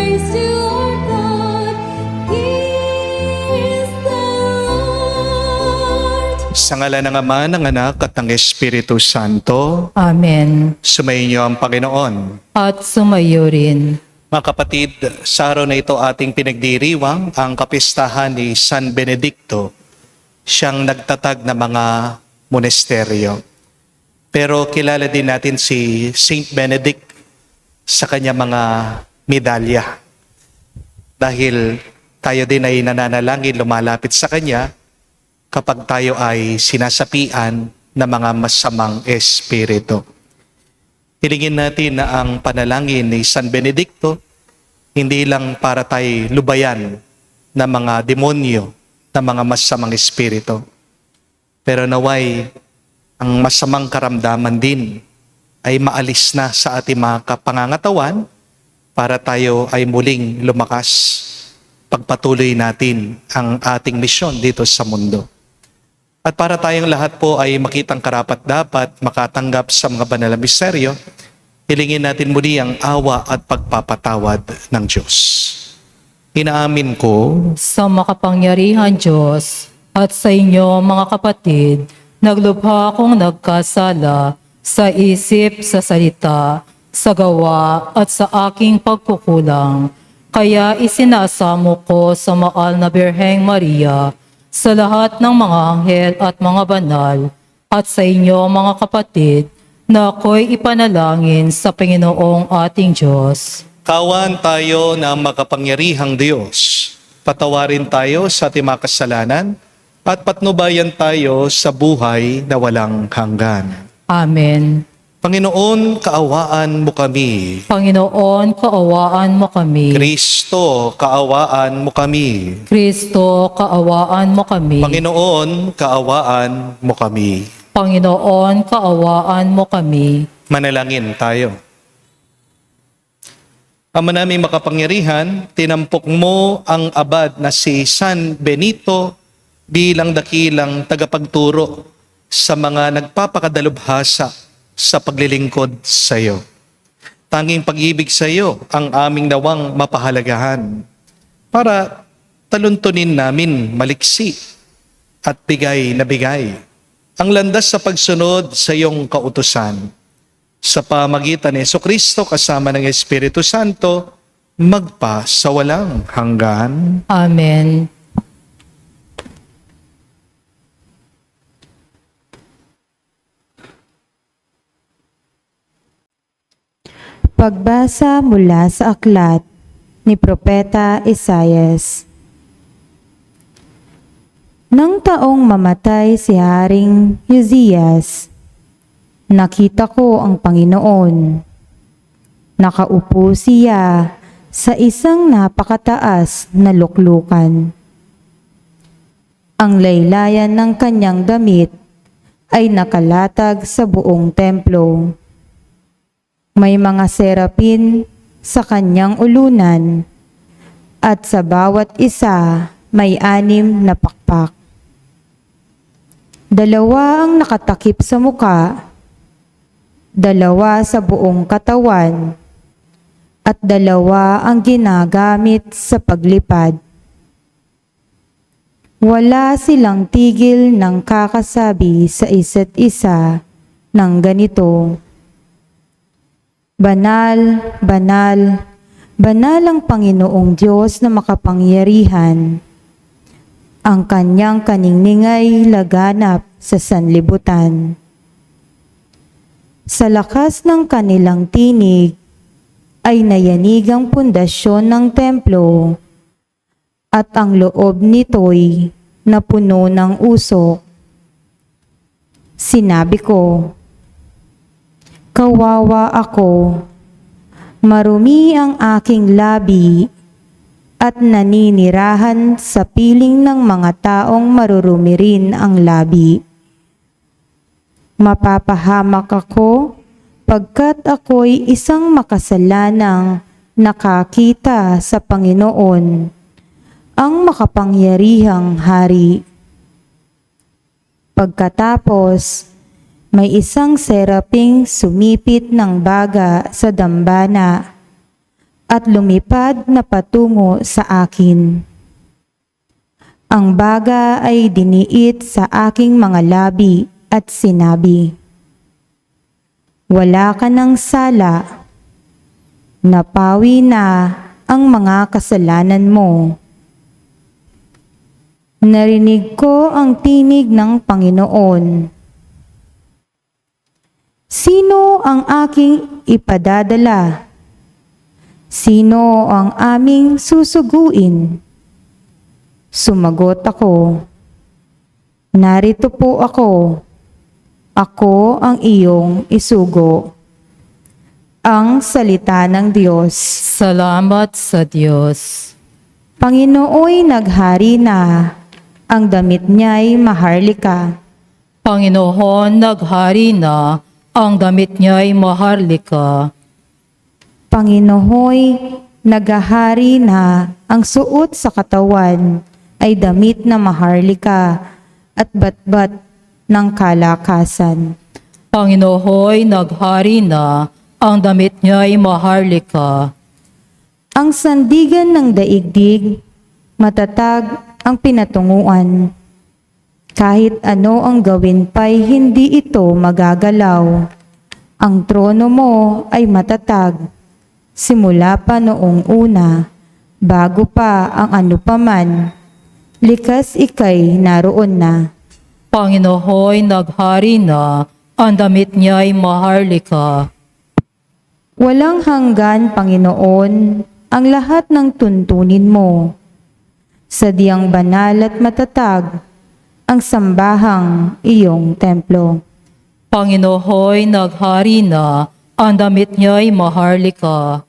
praise to our God. He is the Lord. Sa ngalan ng Ama, ng Anak, at ng Espiritu Santo, Amen. sumainyo ang Panginoon. At sumayo rin. Mga kapatid, sa araw na ito ating pinagdiriwang ang kapistahan ni San Benedicto. Siyang nagtatag ng mga monasteryo. Pero kilala din natin si Saint Benedict sa kanya mga medalya. Dahil tayo din ay nananalangin, lumalapit sa kanya kapag tayo ay sinasapian ng mga masamang espiritu. Hilingin natin na ang panalangin ni San Benedicto hindi lang para tayo lubayan ng mga demonyo, ng mga masamang espiritu. Pero naway, ang masamang karamdaman din ay maalis na sa ating mga kapangangatawan para tayo ay muling lumakas. Pagpatuloy natin ang ating misyon dito sa mundo. At para tayong lahat po ay makitang karapat-dapat makatanggap sa mga banal na misteryo, hilingin natin muli ang awa at pagpapatawad ng Diyos. Inaamin ko Sa makapangyarihan Diyos at sa inyo mga kapatid, naglubha akong nagkasala sa isip, sa salita, sa gawa at sa aking pagkukulang. Kaya isinasamo ko sa mahal na Birheng Maria, sa lahat ng mga anghel at mga banal, at sa inyo mga kapatid, na ako'y ipanalangin sa Panginoong ating Diyos. kawan tayo ng makapangyarihang Diyos. Patawarin tayo sa ating mga kasalanan at patnubayan tayo sa buhay na walang hanggan. Amen. Panginoon, kaawaan mo kami. Panginoon, kaawaan mo kami. Kristo, kaawaan mo kami. Kristo, kaawaan mo kami. Panginoon, kaawaan mo kami. Panginoon, kaawaan mo kami. Manalangin tayo. Ama naming makapangyarihan, tinampok mo ang abad na si San Benito bilang dakilang tagapagturo sa mga nagpapakadalubhasa sa paglilingkod sa iyo. Tanging pag-ibig sa iyo ang aming nawang mapahalagahan para taluntunin namin maliksi at bigay na bigay ang landas sa pagsunod sa iyong kautusan. Sa pamagitan ni Jesucristo kasama ng Espiritu Santo, magpa sa walang hanggan. Amen. Pagbasa mula sa aklat ni Propeta Isaias. Nang taong mamatay si Haring Uzzias, nakita ko ang Panginoon. Nakaupo siya sa isang napakataas na luklukan. Ang laylayan ng kanyang damit ay nakalatag sa buong templo. May mga serapin sa kanyang ulunan at sa bawat isa may 6 na pakpak. 2 ang nakatakip sa muka, 2 sa buong katawan, at 2 ang ginagamit sa paglipad. Wala silang tigil ng kakasabi sa isa't isa ng ganito: Banal, banal, banal ang Panginoong Diyos na makapangyarihan. Ang kanyang kaniningay laganap sa sanlibutan. Sa lakas ng kanilang tinig ay nayanig ang pundasyon ng templo at ang loob nito'y napuno ng usok. Sinabi ko, kawawa ako, marumi ang aking labi at naninirahan sa piling ng mga taong marurumi rin ang labi. Mapapahamak ako pagkat ako'y isang makasalanang nakakita sa Panginoon, ang makapangyarihang hari. Pagkatapos, may isang seraping sumipit ng baga sa dambana at lumipad na patungo sa akin. Ang baga ay diniit sa aking mga labi at sinabi, "Wala ka ng sala, napawi na ang mga kasalanan mo." Narinig ko ang tinig ng Panginoon. Sino ang aking ipadadala? Sino ang aming susuguin? Sumagot ako, "Narito po ako. Ako ang iyong isugo." Ang salita ng Diyos. Salamat sa Diyos. Panginooy naghari na, ang damit niya'y maharlika. Panginoon, naghari na, ang damit niya'y maharlika. Panginohoy, naghahari na, ang suot sa katawan ay damit na maharlika at batbat ng kalakasan. Panginoon, naghari na, ang damit niya'y maharlika. Ang sandigan ng daigdig, matatag ang pinatunguan. Kahit ano ang gawin pa'y hindi ito magagalaw. Ang trono mo ay matatag, simula pa noong una, bago pa ang ano paman, likas ika'y naroon na. Panginoon, naghari na, ang damit niya'y maharlika. Walang hanggan, Panginoon, ang lahat ng tuntunin mo. Sadyang banal at matatag ang sambahang iyong templo. Panginoon, naghari na, ang damit niya'y maharlika.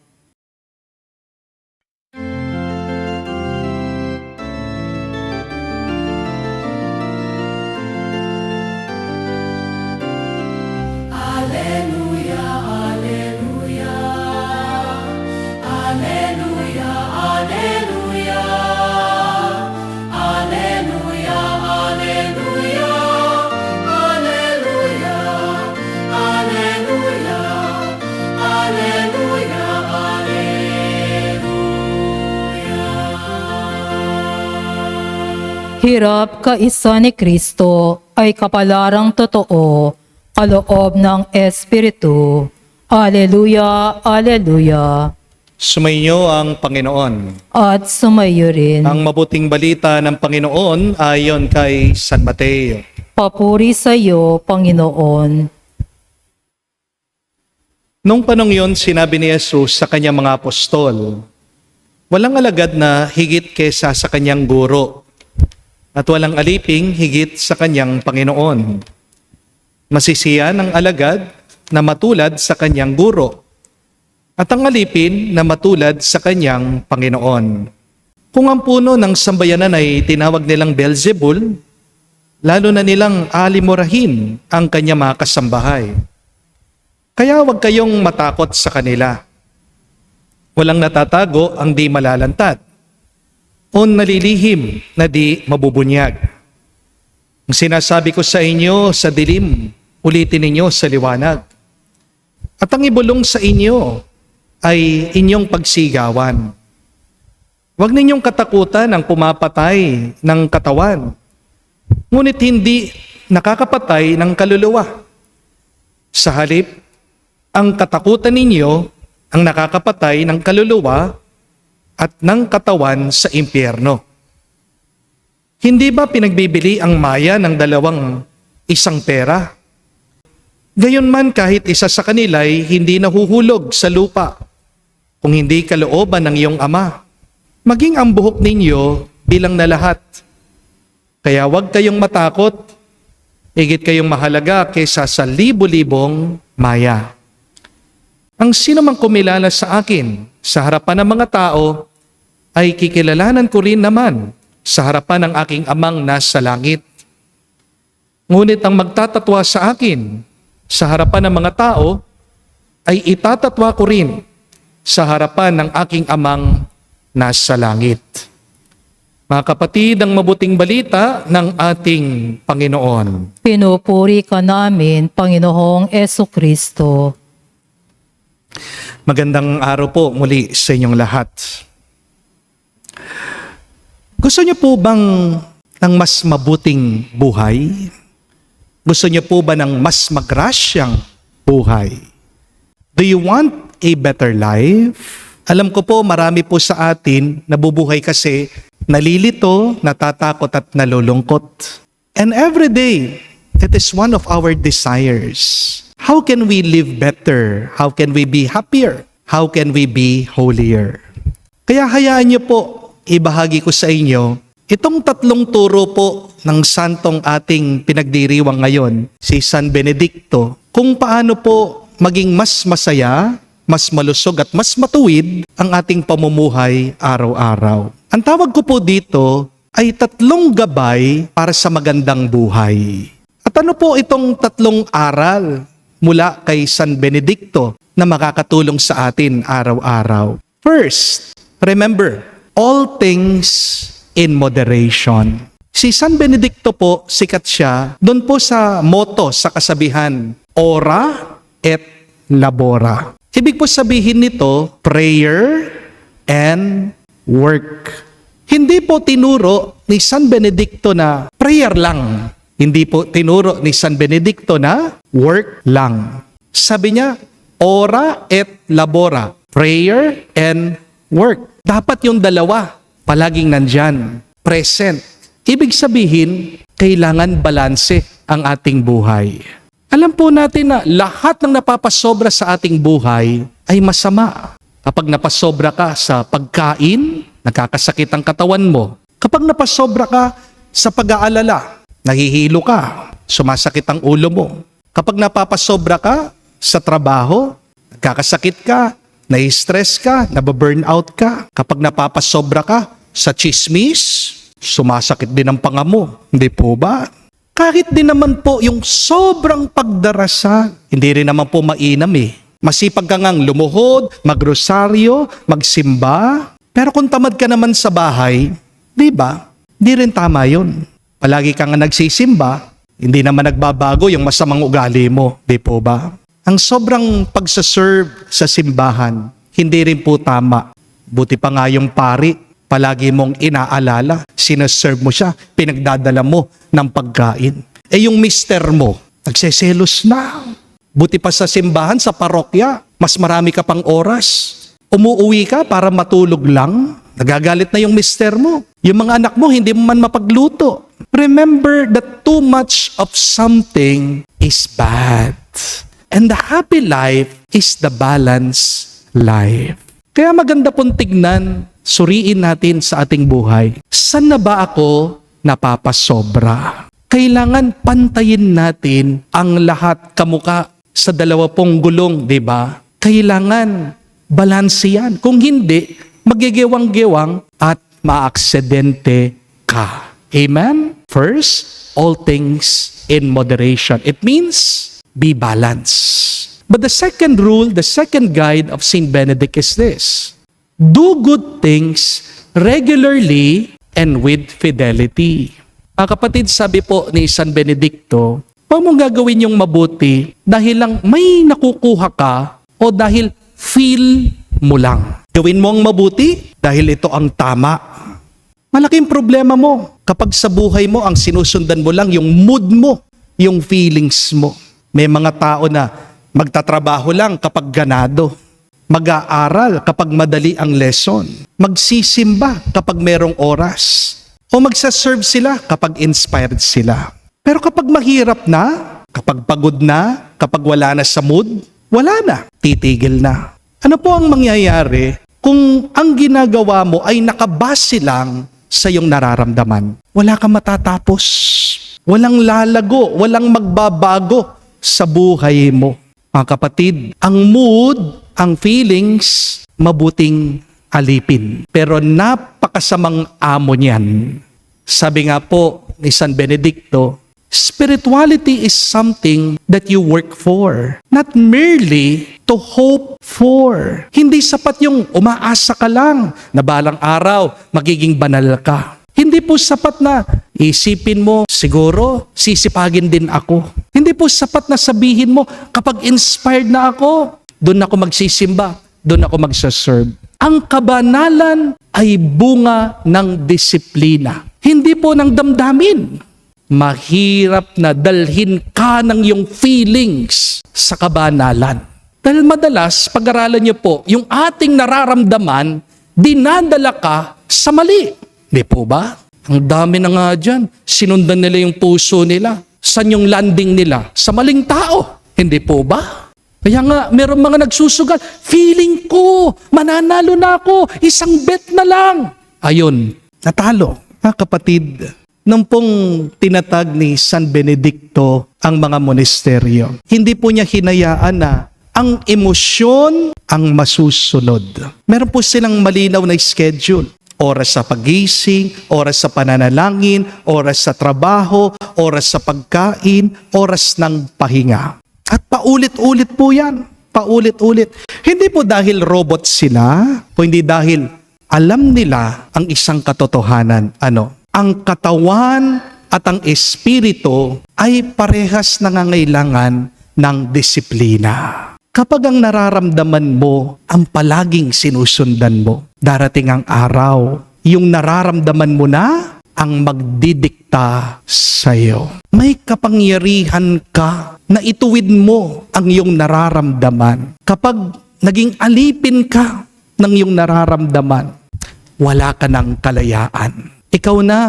Hirap kaisa ni Kristo ay kapalarang totoo, kaloob ng Espiritu. Aleluya, aleluya. Sumainyo ang Panginoon. At sumayo rin. Ang mabuting balita ng Panginoon ayon kay San Mateo. Papuri sa iyo, Panginoon. Nung panong yon, sinabi ni Jesus sa kanyang mga apostol, "Walang alagad na higit kesa sa kanyang guro, at walang aliping higit sa kanyang Panginoon. Masisiya ng alagad na matulad sa kanyang guro, at ang alipin na matulad sa kanyang Panginoon. Kung ang puno ng sambayanan ay tinawag nilang Beelzebul, lalo na nilang alimurahin ang kanyang mga kasambahay. Kaya huwag kayong matakot sa kanila. Walang natatago ang di malalantad, o nalilihim na di mabubunyag. Ang sinasabi ko sa inyo sa dilim, ulitin ninyo sa liwanag. At ang ibulong sa inyo ay inyong pagsigawan. Huwag ninyong katakutan ang pumapatay ng katawan, ngunit hindi nakakapatay ng kaluluwa. Sa halip, ang katakutan ninyo ang nakakapatay ng kaluluwa at ng katawan sa impyerno. Hindi ba pinagbibili ang maya ng isang pera? Gayunman kahit isa sa kanila ay hindi nahuhulog sa lupa, kung hindi kalooban ng iyong Ama. Maging ang buhok ninyo bilang na lahat. Kaya huwag kayong matakot, higit kayong mahalaga kaysa sa libo-libong maya. Ang sino mang kumilala sa akin sa harapan ng mga tao, ay kikilalanan ko rin naman sa harapan ng aking Amang nasa langit. Ngunit ang magtatatwa sa akin sa harapan ng mga tao, ay itatatwa ko rin sa harapan ng aking Amang nasa langit. Mga kapatid, ang mabuting balita ng ating Panginoon. Pinupuri ka namin, Panginoong Esukristo. Magandang araw po muli sa inyong lahat. Gusto niyo po bang ng mas mabuting buhay? Gusto niyo po ba ng mas magrasyang buhay? Do you want a better life? Alam ko po marami po sa atin nabubuhay kasi nalilito, natatakot at nalulungkot. And every day, it is one of our desires. How can we live better? How can we be happier? How can we be holier? Kaya hayaan niyo po, ibahagi ko sa inyo, itong tatlong turo po ng santong ating pinagdiriwang ngayon, si San Benedicto, kung paano po maging mas masaya, mas malusog at mas matuwid ang ating pamumuhay araw-araw. Ang tawag ko po dito ay tatlong gabay para sa magandang buhay. At ano po itong tatlong aral mula kay San Benedicto na makakatulong sa atin araw-araw? First, remember, all things in moderation. Si San Benedicto po, sikat siya, doon po sa motto, sa kasabihan, ora et labora. Ibig po sabihin nito, prayer and work. Hindi po tinuro ni San Benedicto na prayer lang. Hindi po tinuro ni San Benedicto na work lang. Sabi niya, ora et labora, prayer and work. Dapat yung dalawa, palaging nandyan, present. Ibig sabihin, kailangan balanse ang ating buhay. Alam po natin na lahat ng napapasobra sa ating buhay ay masama. Kapag napasobra ka sa pagkain, nakakasakit ang katawan mo. Kapag napasobra ka sa pag-aalala, nahihilo ka, sumasakit ang ulo mo. Kapag napapasobra ka sa trabaho, nagkakasakit ka, nai-stress ka, nababurnout ka. Kapag napapasobra ka sa chismis, sumasakit din ang panga mo. Hindi po ba? Kahit din naman po yung sobrang pagdarasal, hindi rin naman po mainam eh. Masipag ka ngang lumuhod, magrosaryo, magsimba. Pero kung tamad ka naman sa bahay, di ba? Di rin tama yun. Palagi ka nga nagsisimba, hindi naman nagbabago yung masamang ugali mo, di po ba? Ang sobrang pagsaserve sa simbahan, hindi rin po tama. Buti pa nga yung pari, palagi mong inaalala, sinaserve mo siya, pinagdadala mo ng pagkain. Eh yung mister mo, nagseselos na. Buti pa sa simbahan, sa parokya, mas marami ka pang oras. Umuuwi ka para matulog lang, nagagalit na yung mister mo. Yung mga anak mo, hindi mo man mapagluto. Remember that too much of something is bad. And the happy life is the balanced life. Kaya maganda pong tignan, suriin natin sa ating buhay. Saan na ba ako napapasobra? Kailangan pantayin natin ang lahat kamuka sa dalawa pong gulong, di ba? Kailangan balanse yan. Kung hindi, magigewang-gewang at maaksidente ka. Amen? First, all things in moderation. It means be balanced. But the second rule, the second guide of Saint Benedict is this: do good things regularly and with fidelity. Mga kapatid, sabi po ni San Benedicto, huwag mong gagawin yung mabuti dahil lang may nakukuha ka o dahil feel mo lang. Gawin mo ang mabuti dahil ito ang tama. Malaking problema mo kapag sa buhay mo ang sinusundan mo lang yung mood mo, yung feelings mo. May mga tao na magtatrabaho lang kapag ganado. Mag-aaral kapag madali ang lesson. Magsisimba kapag merong oras. O magsaserve sila kapag inspired sila. Pero kapag mahirap na, kapag pagod na, kapag wala na sa mood, wala na, titigil na. Ano po ang mangyayari kung ang ginagawa mo ay nakabase lang sa iyong nararamdaman? Wala kang matatapos. Walang lalago, walang magbabago sa buhay mo. Mga kapatid, ang mood, ang feelings, mabuting alipin. Pero napakasamang amo niyan. Sabi nga po ni San Benedicto, spirituality is something that you work for, not merely to hope for. Hindi sapat yung umaasa ka lang na balang araw magiging banal ka. Hindi po sapat na isipin mo, siguro sisipagin din ako. Hindi po sapat na sabihin mo, kapag inspired na ako, doon ako magsisimba. doon ako magsaserve. Ang kabanalan ay bunga ng disiplina, hindi po ng damdamin. Mahirap na dalhin ka ng iyong feelings sa kabanalan. Dahil madalas, pag-aralan niyo po, yung ating nararamdaman, dinadala ka sa mali. Di po ba? Ang dami na nga dyan. Sinundan nila yung puso nila. San yung landing nila? Sa maling tao. Hindi po ba? Kaya nga, meron mga nagsusugal, feeling ko, mananalo na ako, isang bet na lang. Ayun, natalo. Kapatid, nung pong tinatag ni San Benedicto ang mga monasteryo, hindi po niya hinayaan na ang emosyon ang masusunod. Meron po silang malinaw na schedule. Oras sa pagising, oras sa pananalangin, oras sa trabaho, oras sa pagkain, oras ng pahinga. At paulit-ulit po yan. Paulit-ulit. Hindi po dahil robot sila, o hindi dahil alam nila ang isang katotohanan. Ang katawan at ang espiritu ay parehas nangangailangan ng disiplina. Kapag ang nararamdaman mo ang palaging sinusundan mo, darating ang araw, yung nararamdaman mo na ang magdidikta sa iyo. May kapangyarihan ka na ituwid mo ang iyong nararamdaman. Kapag naging alipin ka ng iyong nararamdaman, wala ka ng kalayaan. Ikaw na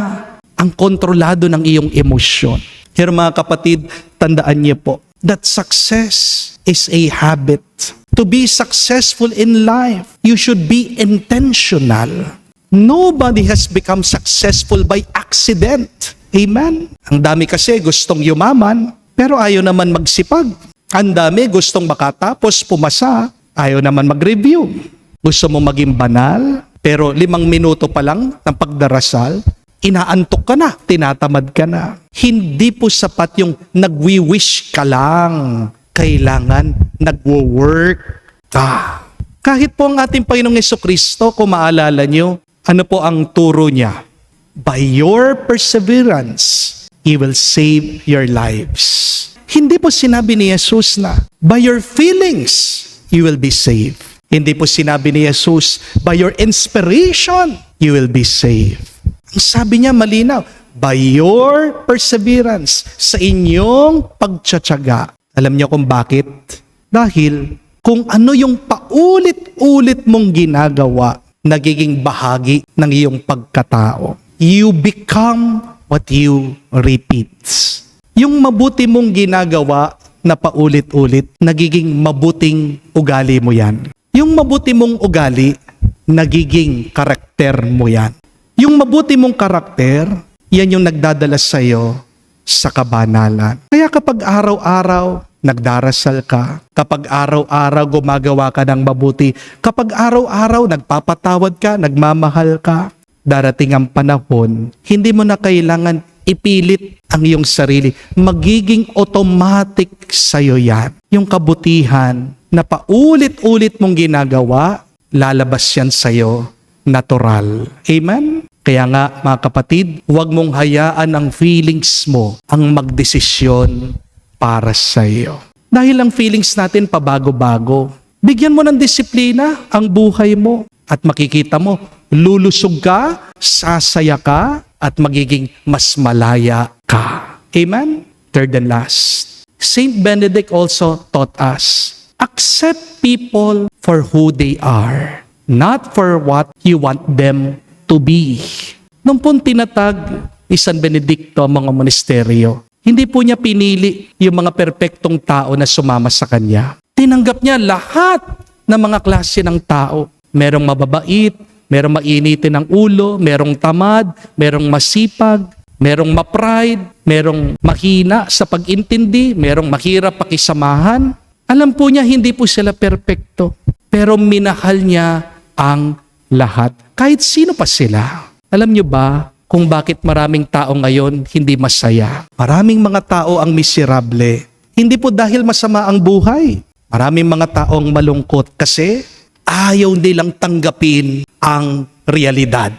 ang kontrolado ng iyong emosyon. Pero mga kapatid, tandaan niyo po that success is a habit. To be successful in life, you should be intentional. Nobody has become successful by accident. Amen? Ang dami kasi gustong yumaman, pero ayaw naman magsipag. Ang dami gustong makatapos, pumasa, ayaw naman mag-review. Gusto mo maging banal, pero 5 minuto pa lang ng pagdarasal, inaantok ka na, tinatamad ka na. Hindi po sapat yung nagwi-wish ka lang. Kailangan nagwo-work ka. Kahit po ang ating Panginoong Jesucristo, kung maalala nyo, ano po ang turo niya? By your perseverance, He will save your lives. Hindi po sinabi ni Jesus na, by your feelings, you will be saved. Hindi po sinabi ni Jesus, by your inspiration, you will be saved. Ang sabi niya malinaw, by your perseverance, sa inyong pagtsatsaga. Alam niyo kung bakit? Dahil kung ano yung paulit-ulit mong ginagawa, nagiging bahagi ng iyong pagkatao. You become what you repeat. Yung mabuti mong ginagawa na paulit-ulit, nagiging mabuting ugali mo yan. Yung mabuti mong ugali, nagiging karakter mo yan. Yung mabuti mong karakter, yan yung nagdadala sa'yo sa kabanalan. Kaya kapag araw-araw nagdarasal ka, kapag araw-araw gumagawa ka ng mabuti, kapag araw-araw nagpapatawad ka, nagmamahal ka, darating ang panahon, hindi mo na kailangan ipilit ang iyong sarili. Magiging automatic sa'yo yan. Yung kabutihan na paulit-ulit mong ginagawa, lalabas yan sa'yo natural. Amen? Kaya nga, mga kapatid, huwag mong hayaan ang feelings mo ang magdesisyon para sa iyo. Dahil ang feelings natin pabago-bago, bigyan mo ng disiplina ang buhay mo at makikita mo, lulusog ka, sasaya ka, at magiging mas malaya ka. Amen? Third and last, Saint Benedict also taught us, accept people for who they are, not for what you want them to be. Nung pong tinatag ni San Benedicto ang mga monasteryo, hindi po niya pinili yung mga perpektong tao na sumama sa kanya. Tinanggap niya lahat ng mga klase ng tao. Merong mababait, merong mainitin ang ulo, merong tamad, merong masipag, merong ma-pride, merong mahina sa pag-intindi, merong mahirap pakisamahan. Alam po niya, hindi po sila perpekto. Pero minahal niya ang lahat. Kahit sino pa sila. Alam niyo ba kung bakit maraming tao ngayon hindi masaya? Maraming mga tao ang miserable. Hindi po dahil masama ang buhay. Maraming mga taong malungkot kasi ayaw nilang tanggapin ang realidad.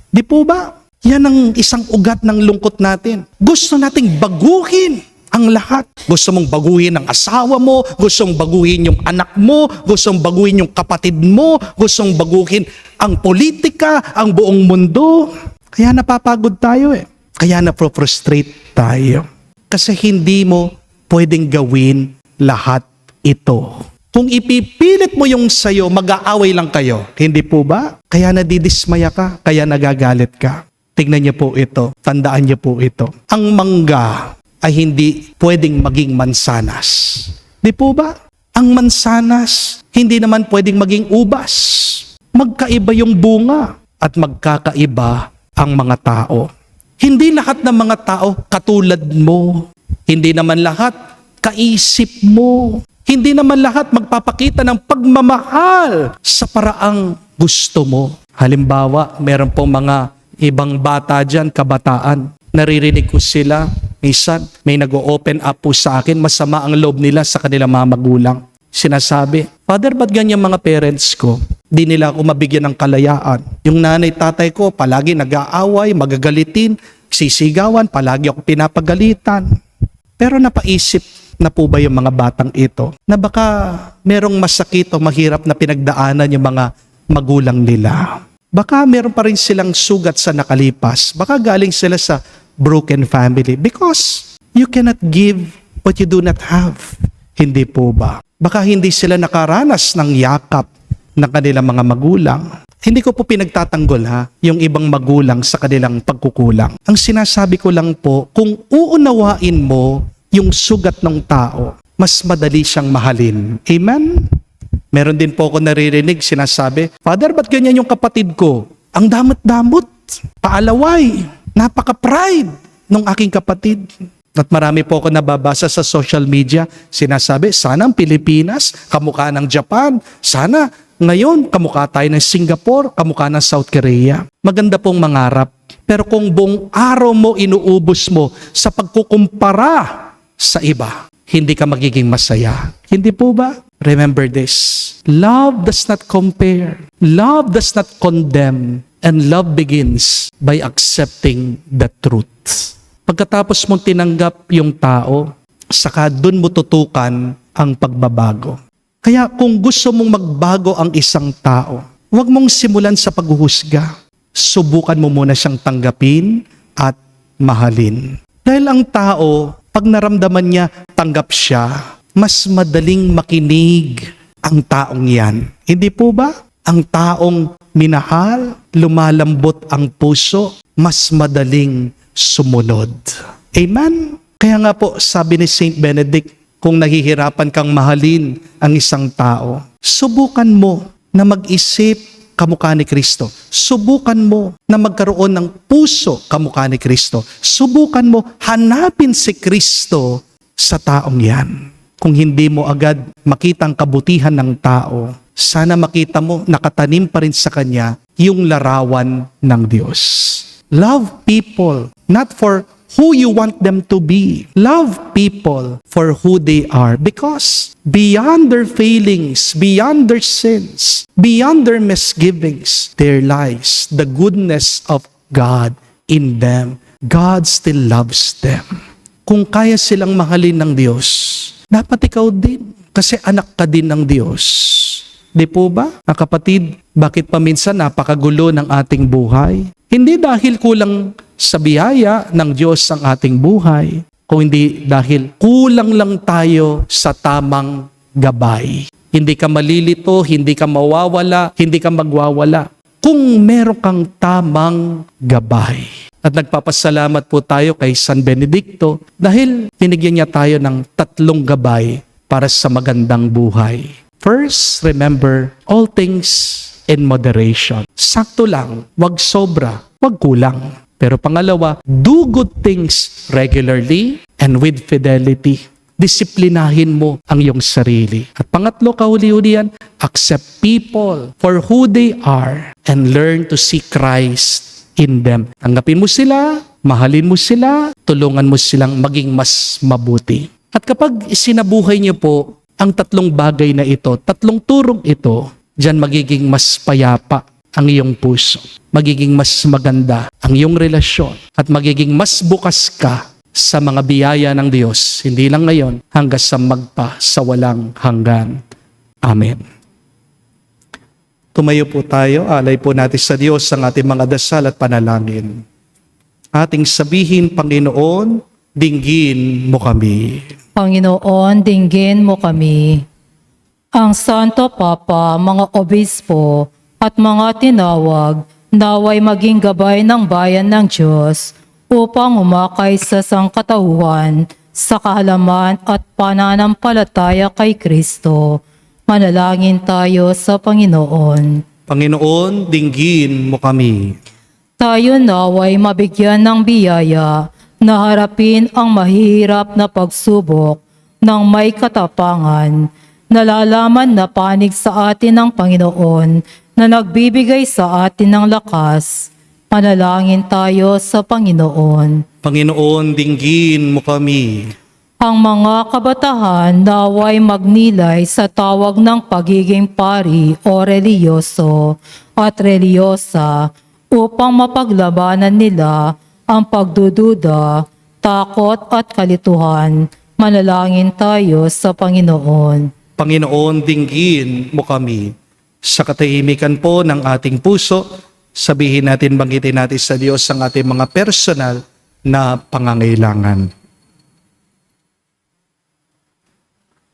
Di po ba? Yan ang isang ugat ng lungkot natin. Gusto nating baguhin ang lahat. Gusto mong baguhin ang asawa mo, gusto mong baguhin yung anak mo, gusto mong baguhin yung kapatid mo, gusto mong baguhin ang politika, ang buong mundo. Kaya napapagod tayo eh. Kaya napro-frustrate tayo. Kasi hindi mo pwedeng gawin lahat ito. Kung ipipilit mo yung sayo, mag-aaway lang kayo. Hindi po ba? Kaya nadidismaya ka, kaya nagagalit ka. Tingnan niyo po ito, tandaan niyo po ito. Ang mangga ay hindi pwedeng maging mansanas. Di po ba? Ang mansanas, hindi naman pwedeng maging ubas. Magkaiba yung bunga at magkakaiba ang mga tao. Hindi lahat ng mga tao katulad mo. Hindi naman lahat kaisip mo. Hindi naman lahat magpapakita ng pagmamahal sa paraang gusto mo. Halimbawa, meron pong mga ibang bata dyan, kabataan. Naririnig ko sila, minsan may nag-open up po sa akin, masama ang loob nila sa kanilang mga magulang. Sinasabi, Father, ba't ganyan mga parents ko? Di nila ako mabigyan ng kalayaan. Yung nanay, tatay ko, palagi nag-aaway, magagalitin, sisigawan, palagi ako pinapagalitan. Pero napaisip na po ba yung mga batang ito na baka merong masakit o mahirap na pinagdaanan yung mga magulang nila? Baka meron pa rin silang sugat sa nakalipas. Baka galing sila sa broken family because you cannot give what you do not have. Hindi po ba? Baka hindi sila nakaranas ng yakap ng kanilang mga magulang. Hindi ko po pinagtatanggol yung ibang magulang sa kanilang pagkukulang. Ang sinasabi ko lang po, kung uunawain mo yung sugat ng tao, mas madali siyang mahalin. Amen? Meron din po ako naririnig, sinasabi, Father, ba't ganyan yung kapatid ko? Ang damot-damot, paalaway, napaka-pride ng aking kapatid. At marami po ako nababasa sa social media, sinasabi, sana ang Pilipinas, kamukha ng Japan, sana ngayon kamukha tayo ng Singapore, kamukha ng South Korea. Maganda pong mangarap, pero kung buong araw mo inuubos mo sa pagkukumpara sa iba, hindi ka magiging masaya. Hindi po ba? Remember this. Love does not compare. Love does not condemn. And love begins by accepting the truth. Pagkatapos mong tinanggap yung tao, saka dun mo tutukan ang pagbabago. Kaya kung gusto mong magbago ang isang tao, huwag mong simulan sa paghuhusga. Subukan mo muna siyang tanggapin at mahalin. Dahil ang tao, pag naramdaman niya, tanggap siya, mas madaling makinig ang taong yan. Hindi po ba? Ang taong minahal, lumalambot ang puso, mas madaling sumunod. Amen? Kaya nga po, sabi ni Saint Benedict, kung nahihirapan kang mahalin ang isang tao, subukan mo na mag-isip kamukha ni Kristo. Subukan mo na magkaroon ng puso kamukha ni Kristo. Subukan mo hanapin si Kristo sa taong yan. Kung hindi mo agad makita ang kabutihan ng tao, sana makita mo nakatanim pa rin sa kanya yung larawan ng Diyos. Love people, not for who you want them to be. Love people for who they are. Because beyond their failings, beyond their sins, beyond their misgivings, there lies the goodness of God in them. God still loves them. Kung kaya silang mahalin ng Diyos, dapat ikaw din. Kasi anak ka din ng Diyos. Di po ba? Mga kapatid, bakit paminsan napakagulo ng ating buhay? Hindi dahil kulang sa biyaya ng Diyos ang ating buhay, kung hindi dahil kulang lang tayo sa tamang gabay. Hindi ka malilito, hindi ka mawawala, hindi ka magwawala. Kung meron kang tamang gabay. At nagpapasalamat po tayo kay San Benedicto dahil binigyan niya tayo ng 3 gabay para sa magandang buhay. First, remember all things in moderation. Sakto lang, wag sobra, wag kulang. Pero pangalawa, do good things regularly and with fidelity. Disiplinahin mo ang iyong sarili. At pangatlo, kahuli-hulihan, accept people for who they are and learn to see Christ in them. Tanggapin mo sila, mahalin mo sila, tulungan mo silang maging mas mabuti. At kapag isinabuhay niyo po ang 3 bagay na ito, 3 turong ito, diyan magiging mas payapa ang iyong puso. Magiging mas maganda ang iyong relasyon at magiging mas bukas ka sa mga biyaya ng Diyos, hindi lang ngayon, hanggang sa magpa sa walang hanggan. Amen. Tumayo po tayo, alay po natin sa Diyos ang ating mga dasal at panalangin. Ating sabihin, Panginoon, dinggin mo kami. Panginoon, dinggin mo kami. Ang Santo Papa, mga obispo at mga tinawag, naway maging gabay ng bayan ng Diyos upang umakay sa sangkatauhan, sa kahalaman at pananampalataya kay Kristo. Manalangin tayo sa Panginoon. Panginoon, dinggin mo kami. Tayo naway mabigyan ng biyaya na harapin ang mahirap na pagsubok ng may katapangan. Nalalaman na panig sa atin ng Panginoon na nagbibigay sa atin ng lakas. Manalangin tayo sa Panginoon. Panginoon, dinggin mo kami. Ang mga kabatahan naway magnilay sa tawag ng pagiging pari o reliyoso at reliyosa upang mapaglabanan nila ang pagdududa, takot at kalituhan. Manalangin tayo sa Panginoon. Panginoon, dinggin mo kami. Sa katahimikan po ng ating puso, sabihin natin, banggitin natin sa Diyos ang ating mga personal na pangangailangan.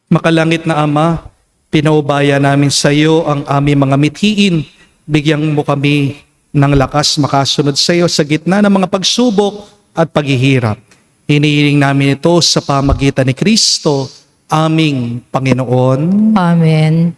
Makalangit na Ama, pinaubaya namin sa iyo ang aming mga mithiin. Bigyan mo kami ng lakas makasunod sa iyo sa gitna ng mga pagsubok at paghihirap. Hinihiling namin ito sa pamagitan ni Kristo, aming Panginoon. Amen.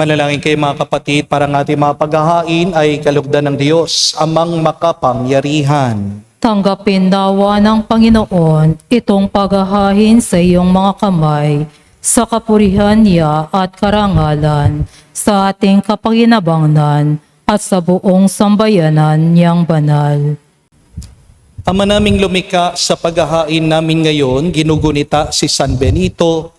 Manalangin kayo mga kapatid, para ang ating mga paghahain ay kalugdan ng Diyos, amang makapangyarihan. Tanggapin nawa ng Panginoon itong paghahain sa iyong mga kamay, sa kapurihan niya at karangalan, sa ating kapaginabangnan at sa buong sambayanan niyang banal. Ama naming lumika, sa paghahain namin ngayon, ginugunita si San Benito.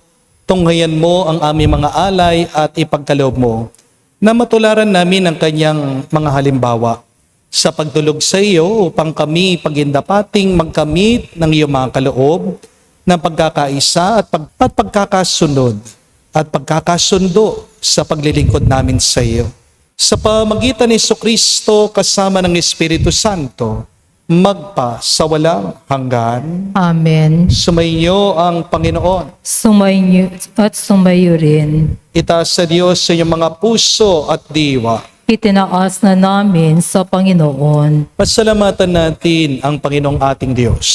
Tunghayan mo ang aming mga alay at ipagkaloob mo na matularan namin ang kanyang mga halimbawa sa pagdulog sa iyo upang kami pagindapating magkamit ng iyong mga kaloob ng pagkakaisa at pagkakasunod at pagkakasundo sa paglilingkod namin sa iyo. Sa pamagitan ni Jesucristo kasama ng Espiritu Santo, magpa sa walang hanggan. Amen. Sumainyo ang Panginoon. Sumainyo at sumayo rin. Itaas sa Diyos sa inyong mga puso at diwa. Itinaas na namin sa Panginoon. Pasalamatan natin ang Panginoong ating Diyos.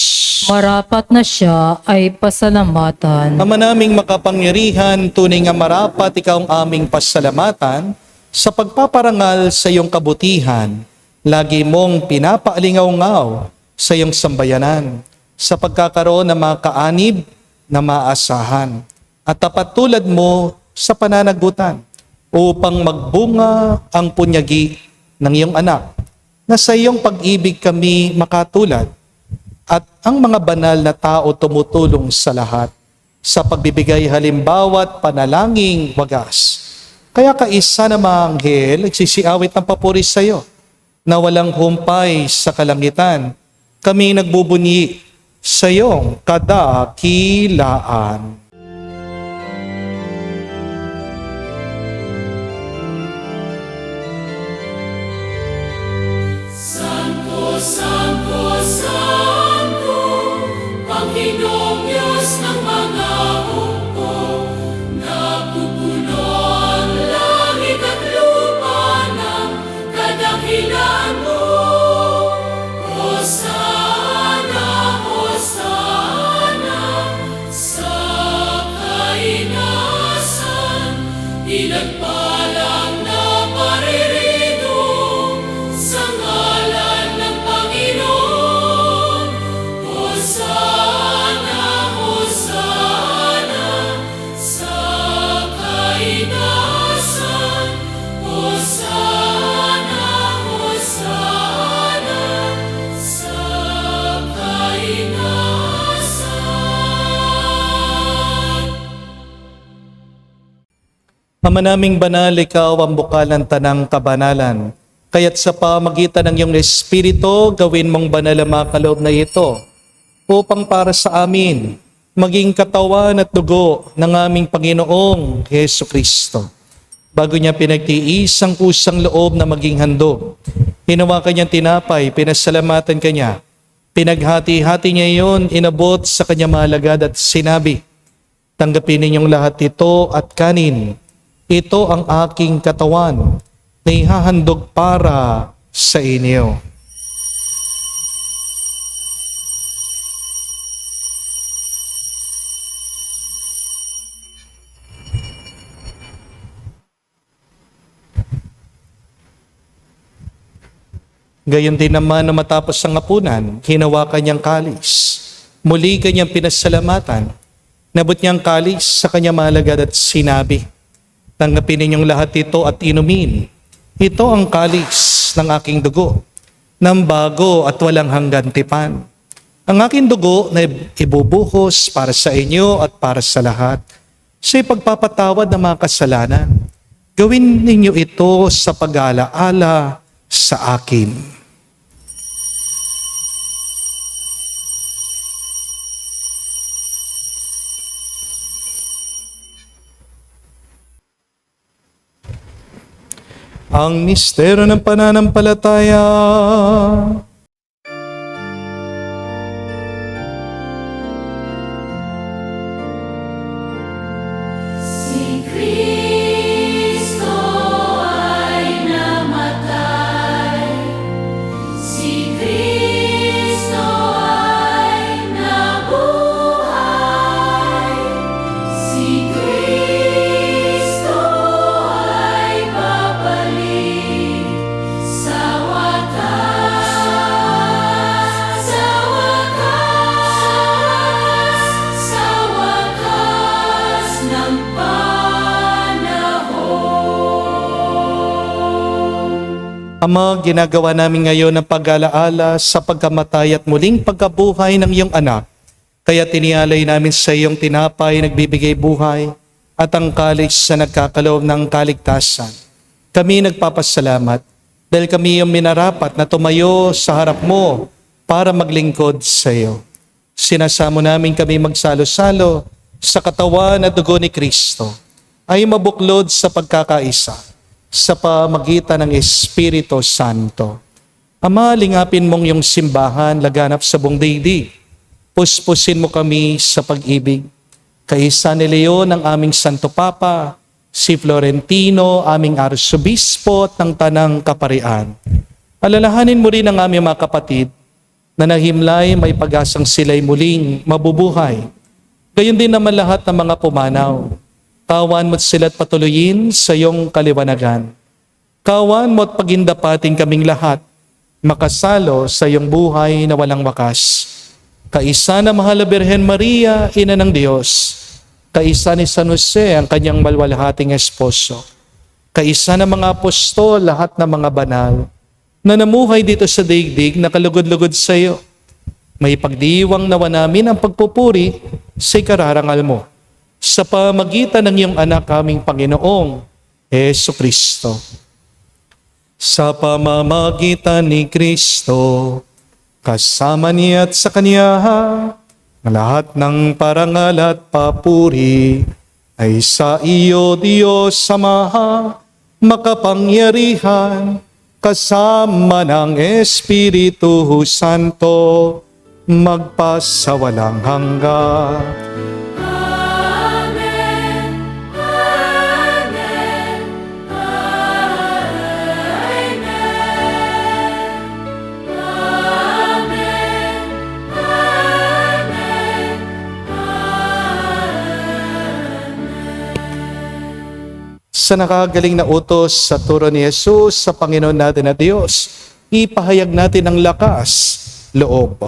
Marapat na siya ay pasalamatan. Ama naming makapangyarihan, tunay nga marapat ikaw ang aming pasalamatan sa pagpaparangal sa iyong kabutihan. Lagi mong pinapaalingaw-ngaw sa iyong sambayanan sa pagkakaroon ng mga kaanib na maasahan at tapat tulad mo sa pananagutan upang magbunga ang punyagi ng iyong anak na sa iyong pag-ibig kami makatulad at ang mga banal na tao tumutulong sa lahat sa pagbibigay halimbawa at panalangin wagas. Kaya kaisa na mga anghel nagsisiawit ng papuri sa iyo na walang humpay sa kalangitan. Kami nagbubunyi sa iyong kadakilaan. Santo, Santo, Panginoong Diyos ng mga hukbo, napupuno ang langit at lupa ng kadakilaan mo. Hosana, Hosana, sa kainasan, pinagpalang na paririto sa ngalan ng Panginoon. Hosana, Hosana, sa kainasan. Hosana, Hosana, sa kainasan. Ama naming banal, ikaw ang bukal ng tanang kabanalan. Kaya't sa pamagitan ng iyong Espiritu, gawin mong banal ang mga kaloob na ito upang para sa amin maging katawan at dugo ng aming Panginoong Hesu Kristo. Bago niya pinagtiis ang kusang loob na maging handog, hinawakan niyang tinapay, pinasalamatan kanya, pinaghati-hati niya iyon, inabot sa kanyang malagad at sinabi, "Tanggapin ninyong lahat ito at kanin. Ito ang aking katawan na ihahandog para sa inyo." Gayon din naman na matapos ang hapunan, hinawakan niyang kalis. Muli kanyang pinasalamatan. Nabot niyang kalis sa kanyang malagad at sinabi, "Tanggapin ninyong lahat ito at inumin. Ito ang kalis ng aking dugo, ng bago at walang hanggan tipan. Ang aking dugo na ibubuhos para sa inyo at para sa lahat, sa ipagpapatawad ng mga kasalanan. Gawin ninyo ito sa pag-aalaala sa akin." Ang misteryo ng pananampalataya. Si Kristo ay namatay, si Kristo ay nabuhay, si Kristo ay babalik sa wakas, sa wakas, sa wakas ng panahon. Ama, ginagawa namin ngayon ang pag-alaala sa pagkamatay at muling pagkabuhay ng iyong anak. Kaya tinialay namin sa iyong tinapay, nagbibigay buhay, at ang kalis sa nagkakaloob ng kaligtasan. Kami nagpapasalamat dahil kami yung minarapat na tumayo sa harap mo para maglingkod sa iyo. Sinasamo namin kami magsalo-salo sa katawan at dugo ni Kristo ay mabuklod sa pagkakaisa sa pamagitan ng Espiritu Santo. Ama, lingapin mong yung simbahan laganap sa buong daigdig. Puspusin mo kami sa pag-ibig. Kaisa ni Leon ang aming Santo Papa, si Florentino, aming Arsobispo at ng Tanang Kaparian. Alalahanin mo rin ang aming mga kapatid na nahimlay may pag-asang sila'y muling mabubuhay. Gayon din naman lahat ng mga pumanaw. Kawan mo't sila't patuloyin sa iyong kaliwanagan. Kawan mo't pagindapating kaming lahat, makasalo sa iyong buhay na walang wakas. Kaisa na mahal na Birhen Maria, Ina ng Diyos. Kaisa ni San Jose, ang kanyang malwalhating esposo. Kaisa ng mga apostol, lahat ng mga banal, na namuhay dito sa daigdig na kalugod-lugod sa iyo. May pagdiwang nawa namin ang pagpupuri sa ikararangal mo sa pamagitan ng iyong anak aming Panginoong Heso Kristo. Sa pamamagitan ni Kristo, kasama niya at sa Kanya, ang lahat ng parangal at papuri ay sa iyo, Diyos Ama, makapangyarihan, kasama ng Espiritu Santo, magpasawalang hanggan. Amen. Amen. Amen. Amen. Sa nakagaling na utos sa turo ni Jesus sa Panginoon natin na Diyos, ipahayag natin ang lakas, loob.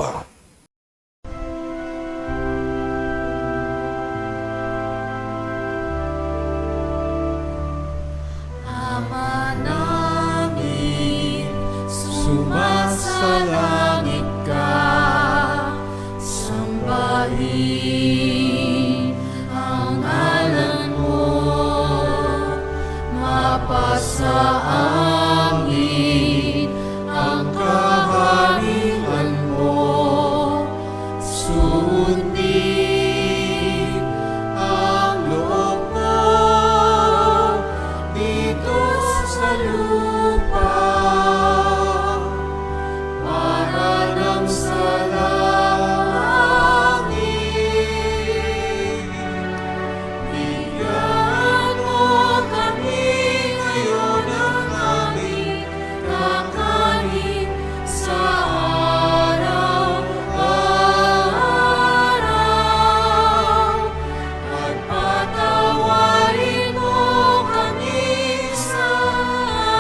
Ama namin, sumasalangit ka, sambahin ang ngalan mo, mapasa amin ang kaharian mo, sundin ang loob mo dito sa lupa para nang sa langit. Bigyan mo kami ngayon ng aming kakanin sa araw-araw. At patawarin mo kami sa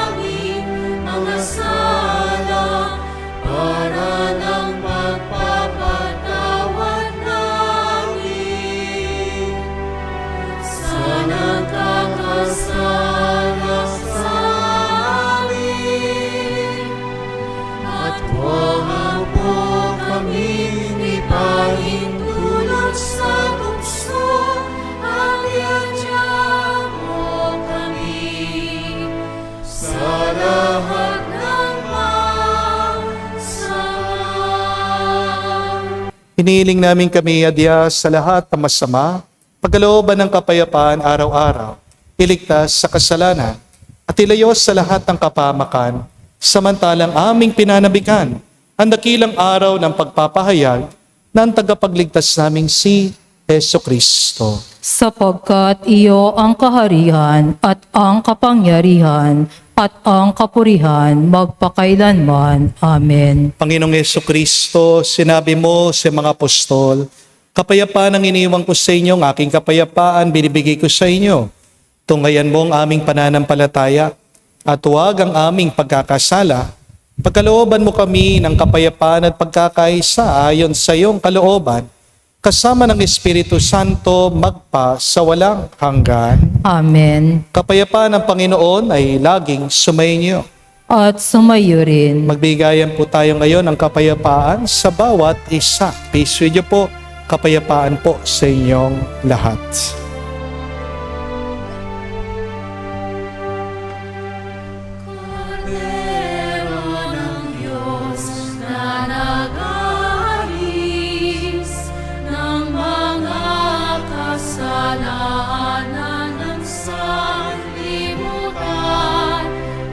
aming mga sala para nang magpapatawad namin sa nagkakasala sa amin. At huwag mo kaming ipahintulot sa tukso, at iadya mo kami sa lahat ng masama. Hinihiling namin kami adya sa lahat ng masama, pagkalooban ng kapayapaan araw-araw, iligtas sa kasalanan, at ilayo sa lahat ng kapamakan, samantalang aming pinanabikan ang dakilang araw ng pagpapahayag ng tagapagligtas naming si Heso Kristo. Sapagkat iyo ang kaharian at ang kapangyarihan at ang kapurihan magpakailanman. Amen. Panginoong Heso Kristo, sinabi mo sa mga apostol, kapayapaan ang iniwan ko sa inyo, ang aking kapayapaan binibigay ko sa inyo. Tunghayan mo ang aming pananampalataya at huwag ang aming pagkakasala. Pagkalooban mo kami ng kapayapaan at pagkakaisa ayon sa iyong kalooban, kasama ng Espiritu Santo magpa sa walang hanggan. Amen. Kapayapaan ng Panginoon ay laging sumainyo. At sumayo rin. Magbigayan po tayo ngayon ng kapayapaan sa bawat isa. Peace with you po. Kapayapaan po sa inyong lahat. Kordero ng Diyos na nag-aalis ng mga kasalanan ng sanlibutan,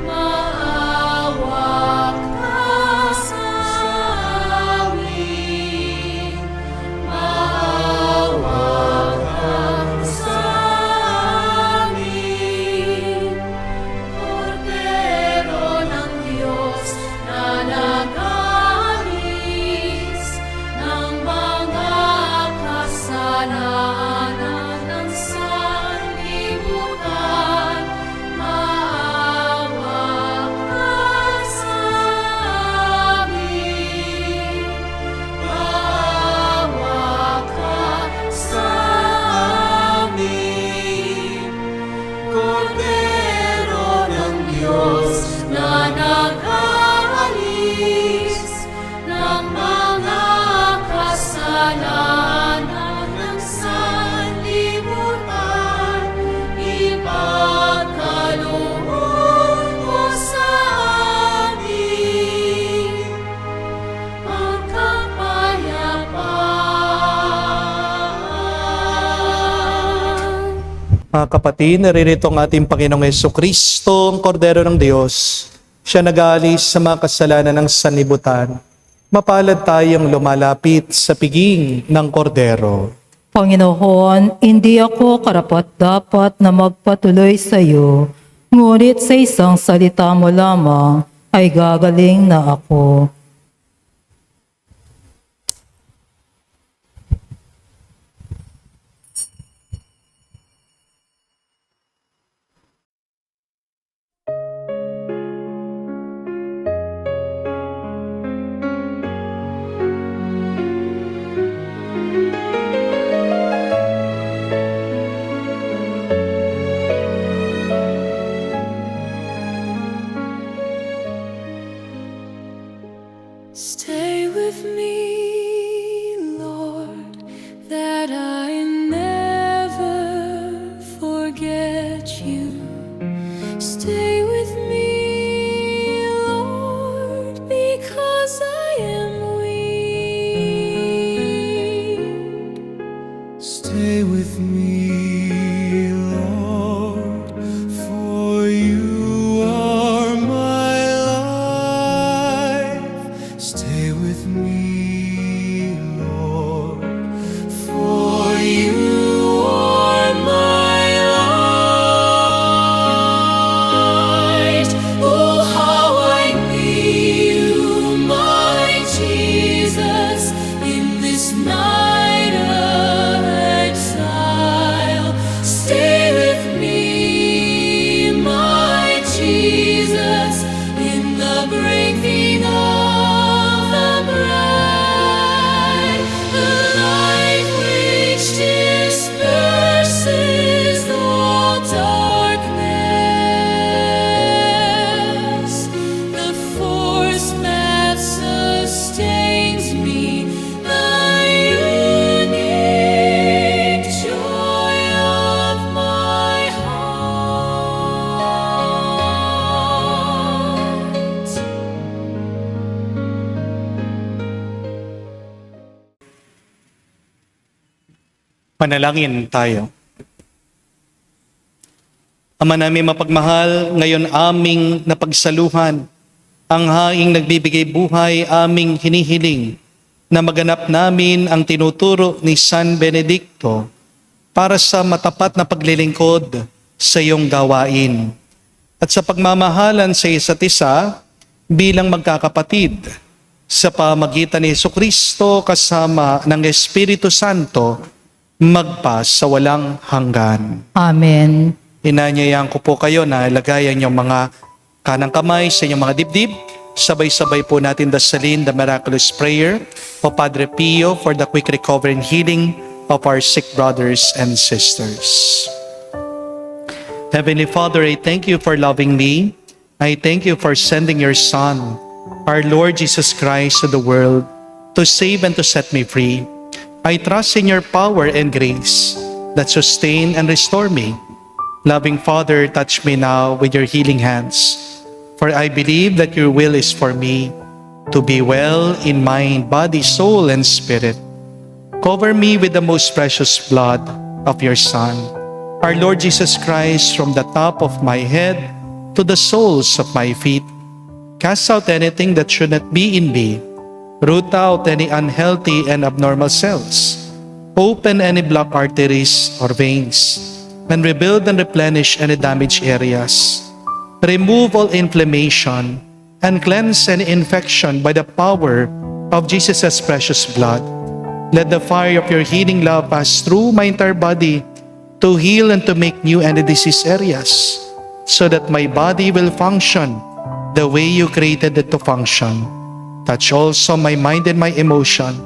maawa ka sa amin. Maawa ka Mga kapatid, naririto ang ating Panginoong Jesucristo, ang Kordero ng Diyos. Siya nag-aalis sa mga kasalanan ng sanlibutan. Mapalad tayong lumalapit sa piging ng Kordero. Panginoon, hindi ako karapat-dapat na magpatuloy sa iyo, ngunit sa isang salita mo lamang ay gagaling na ako. Stay with me, Lord, that I never forget you. Stay with me, Lord, because I am weak. Stay with me, Lord, for you are my life. Stay with me, Lord, for you are my Light. Oh, how I need you, my Jesus, in this night of exile. Stay with me, my Jesus, in the breaking of the bread, the light which disperses all darkness, the force that sustains me, the unique joy of my heart. Manalangin tayo. Ama namin mapagmahal, ngayon aming napagsaluhan, ang haing nagbibigay buhay aming hinihiling na maganap namin ang tinuturo ni San Benedicto para sa matapat na paglilingkod sa iyong gawain at sa pagmamahalan sa isa't isa bilang magkakapatid sa pamagitan ni Jesucristo kasama ng Espiritu Santo magpa sa walang hanggan. Amen. Inanyayahan ko po kayo na ilagay ang inyong mga kanang kamay sa inyong mga dibdib. Sabay-sabay po natin dasalin the miraculous prayer of Padre Pio for the quick recovery and healing of our sick brothers and sisters. Heavenly Father, I thank you for loving me. I thank you for sending your Son, our Lord Jesus Christ, to the world to save and to set me free. I trust in your power and grace that sustain and restore me. Loving Father, touch me now with your healing hands, for I believe that your will is for me to be well in mind, body, soul, and spirit. Cover me with the most precious blood of your Son, our Lord Jesus Christ, from the top of my head to the soles of my feet. Cast out anything that should not be in me. Root out any unhealthy and abnormal cells. Open any blocked arteries or veins, and rebuild and replenish any damaged areas. Remove all inflammation and cleanse any infection by the power of Jesus' precious blood. Let the fire of your healing love pass through my entire body to heal and to make new any disease areas, so that my body will function the way you created it to function. Touch also my mind and my emotion,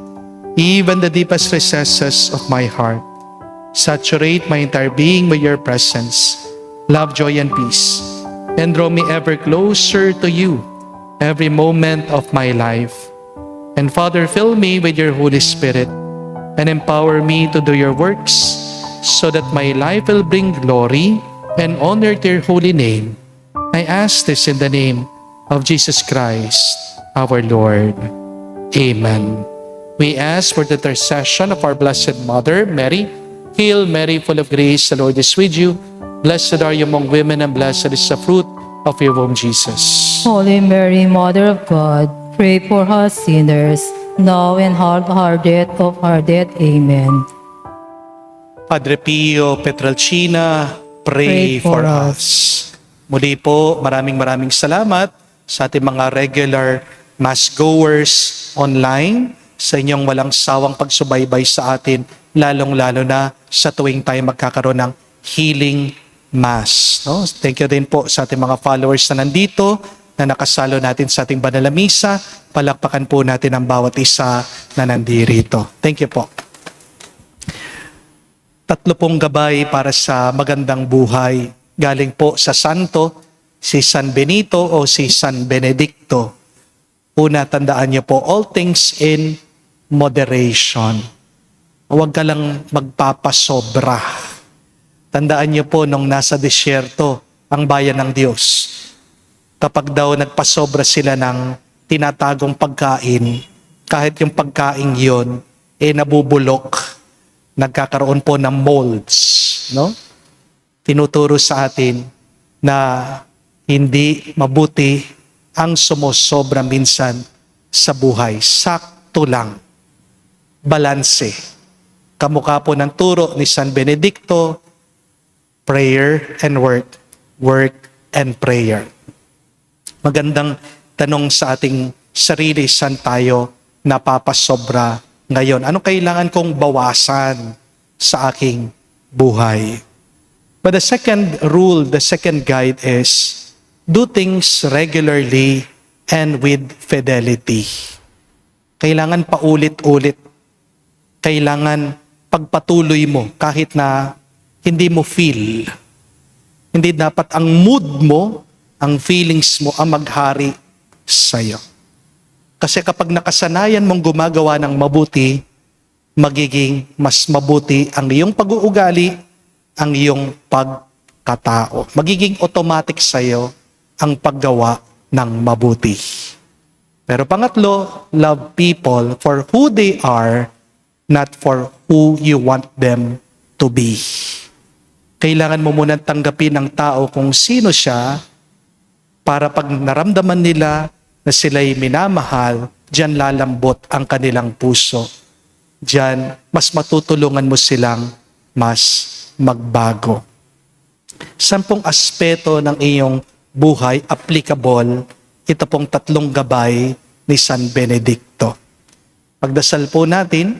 even the deepest recesses of my heart. Saturate my entire being with your presence, love, joy, and peace, and draw me ever closer to you every moment of my life. And Father, fill me with your Holy Spirit and empower me to do your works, so that my life will bring glory and honor to your holy name. I ask this in the name of Jesus Christ, our Lord. Amen. We ask for the intercession of our Blessed Mother, Mary, Hail Mary, full of grace, the Lord is with you. Blessed are you among women, and blessed is the fruit of your womb, Jesus. Holy Mary, Mother of God, pray for us sinners, now and at our death of our death. Amen. Padre Pio Petralcina, pray Pray for for us. Muli po, maraming salamat sa ating mga regular mass goers online, sa inyong walang sawang pagsubaybay sa atin, lalong-lalo na sa tuwing tayo magkakaroon ng healing mass. No? Thank you din po sa ating mga followers na nandito, na nakasalo natin sa ating banal na misa. Palakpakan po natin ang bawat isa na nandirito. Thank you po. 3 gabay para sa magandang buhay. Galing po sa santo, si San Benito o si San Benedicto. Una, tandaan niyo po, all things in moderation. Huwag ka lang magpapasobra. Tandaan niyo po, nung nasa disyerto ang bayan ng Diyos, kapag daw nagpasobra sila ng tinatagong pagkain, kahit yung pagkain yon nabubulok, nagkakaroon po ng molds, no? Tinuturo sa atin na hindi mabuti ang sumusobra minsan sa buhay. Sakto lang. Balanse. Kamukha po ng turo ni San Benedicto, prayer and work, work and prayer. Magandang tanong sa ating sarili, saan tayo napapasobra ngayon? Ano kailangan kong bawasan sa aking buhay? But the second rule, the second guide is, do things regularly and with fidelity. Kailangan paulit-ulit. Kailangan pagpatuloy mo kahit na hindi mo feel. Hindi dapat ang mood mo, ang feelings mo ang maghari sa'yo. Kasi kapag nakasanayan mong gumagawa ng mabuti, magiging mas mabuti ang iyong pag-uugali, ang iyong pagkatao. Magiging automatic sa'yo ang paggawa ng mabuti. Pero pangatlo, love people for who they are, not for who you want them to be. Kailangan mo munang tanggapin ng tao kung sino siya, para pag naramdaman nila na sila'y minamahal, diyan lalambot ang kanilang puso. Diyan, mas matutulungan mo silang mas magbago. 10 aspeto ng iyong buhay applicable, ito pong 3 gabay ni San Benedicto. Pagdasal po natin,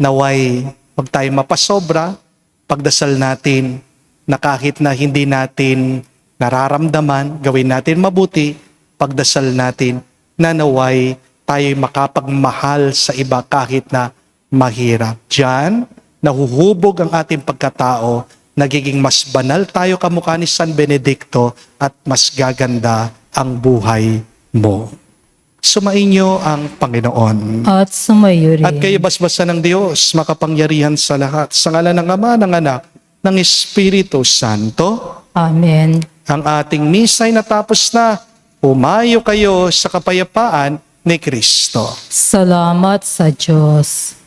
naway pag tayo mapasobra, pagdasal natin na kahit na hindi natin nararamdaman, gawin natin mabuti, pagdasal natin na naway tayo'y makapagmahal sa iba kahit na mahirap. Diyan, nahuhubog ang ating pagkatao, nagiging mas banal tayo kamukha ni San Benedicto at mas gaganda ang buhay mo. Sumainyo ang Panginoon. At sumayo rin. At kayo basbasan ng Diyos, makapangyarihan sa lahat. Sa ngalan ng Ama, ng Anak, ng Espiritu Santo. Amen. Ang ating misa'y natapos na. Humayo kayo sa kapayapaan ni Kristo. Salamat sa Diyos.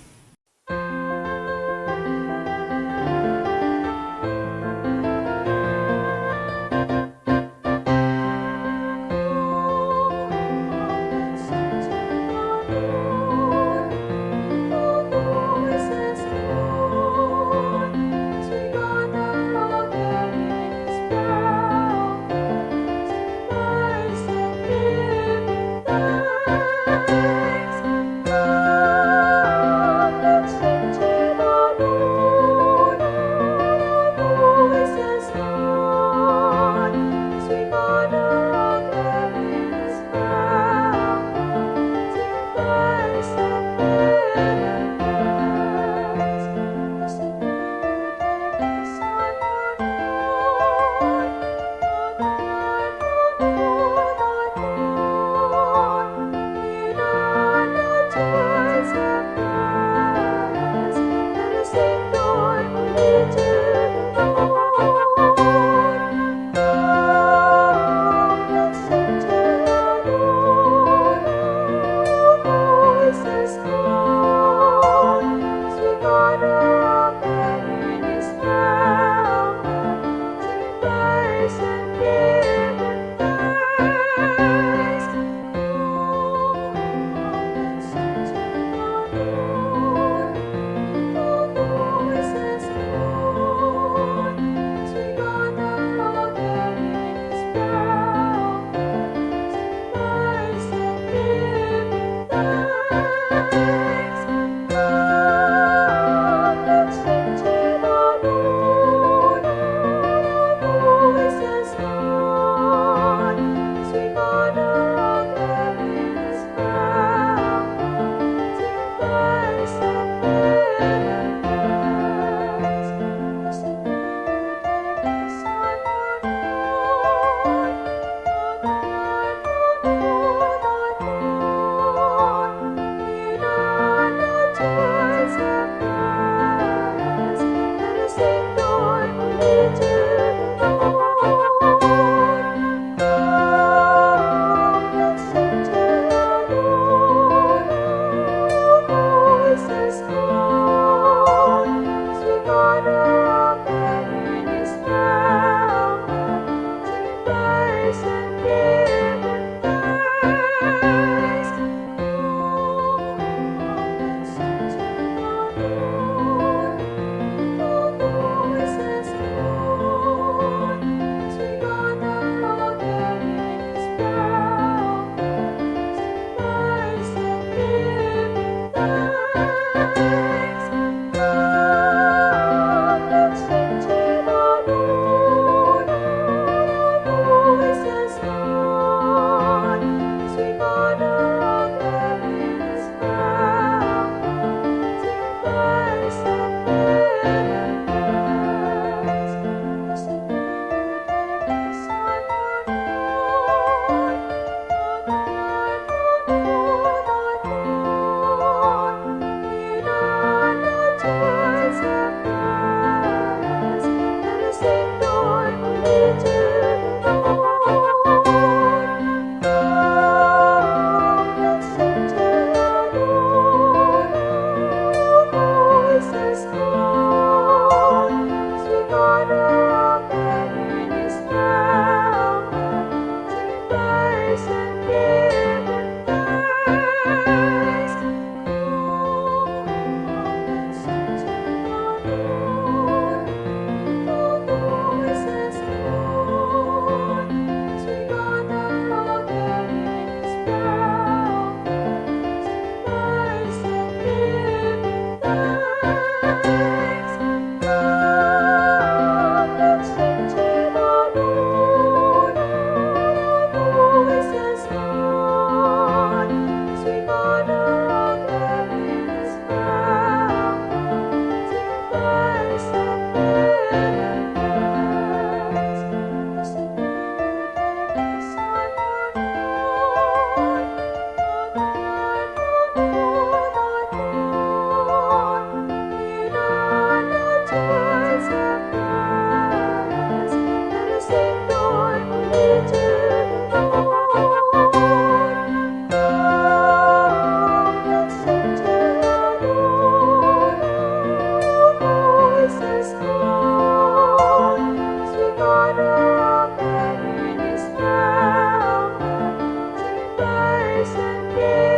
sakit.